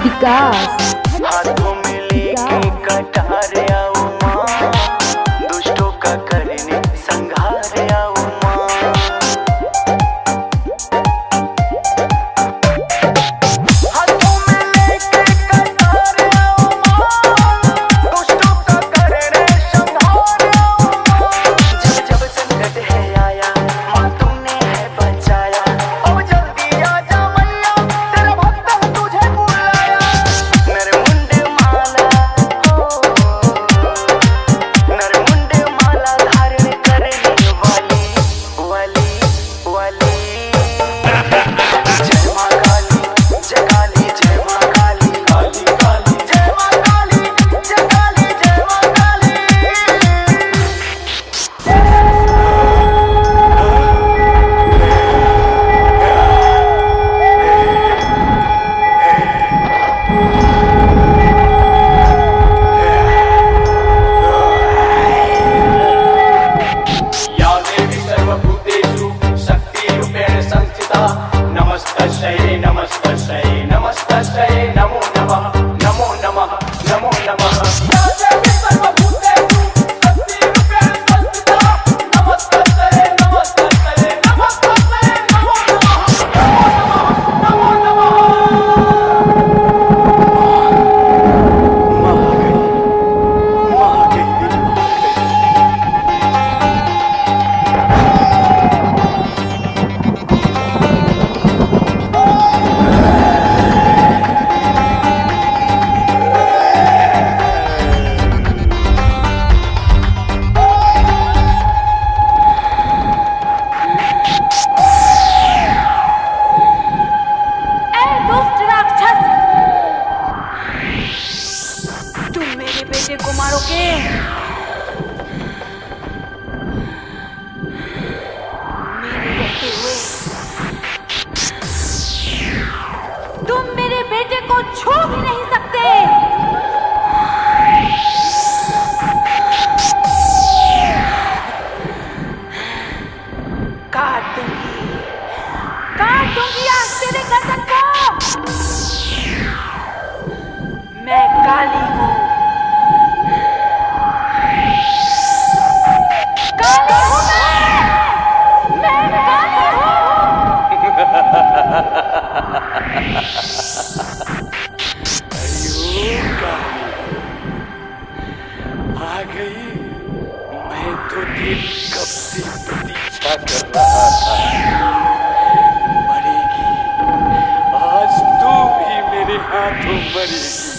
विकास हाथों में लेके कटार आऊं मां, दुष्टों का करने संहार आऊं मां। हाथों में लेके कटार आऊं मां, दुष्टों का करने संहार आऊं मां। जब जब संकट है आया मां तुमने है बचाया, अब जल्दी आ जा मैया तेरा भक्त तुझे बुलाया। नरमुंड माला धारण करने वाली वाली वाली। जय मां काली जय काली जय मां काली काली काली जय मां काली जय काली जय मां काली। या देवी सर्वभूतेषु शक्तिरूपेण संस्थिता नमस्तस्यै नमस्तस्यै नमस्तस्यै नमो नमः नमो नमः नमो नमः। या देवी सर्वभूतेषु शक्तिरूपेण संस्थिता नमस्तस्यै नमस्तस्यै नमस्तस्यै नमो नमः नमो नमः। तुम मेरे बेटे को मारोगे? मेरे रहते हुए तुम मेरे बेटे को छू भी नहीं सकते। काट दूंगी आज तेरे गर्दन को। मैं काली हूँ, काली हूँ मैं काली आ गई। मैं तो तेरी कब से प्रतीक्षा कर रहा था। मरेगी आज तू भी मेरे हाथों मरेगी।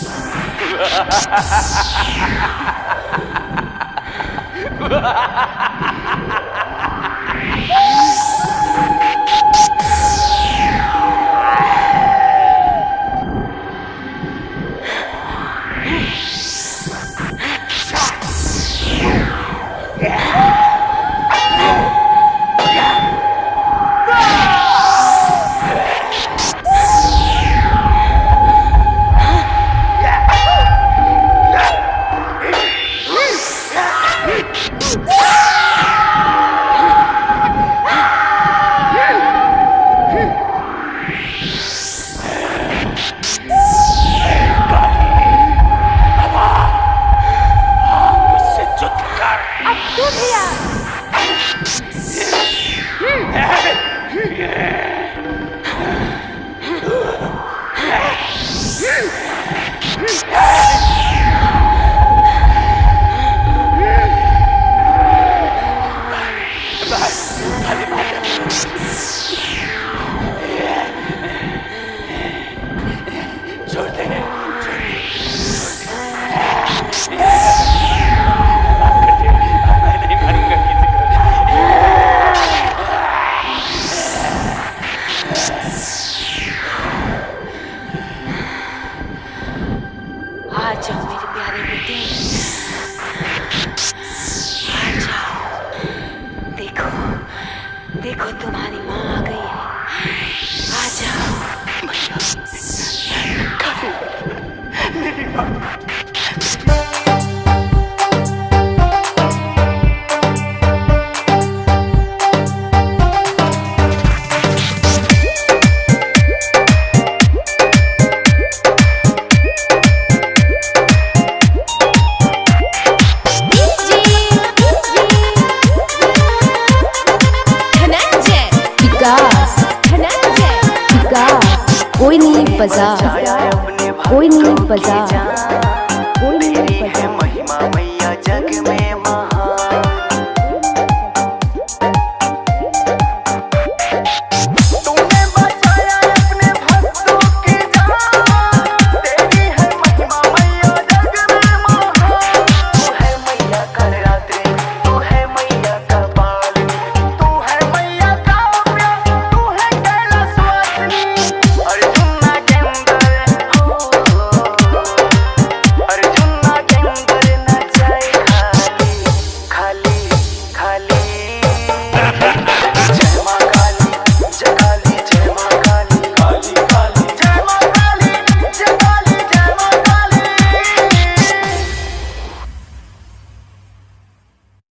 बजा, कोई नहीं बजा।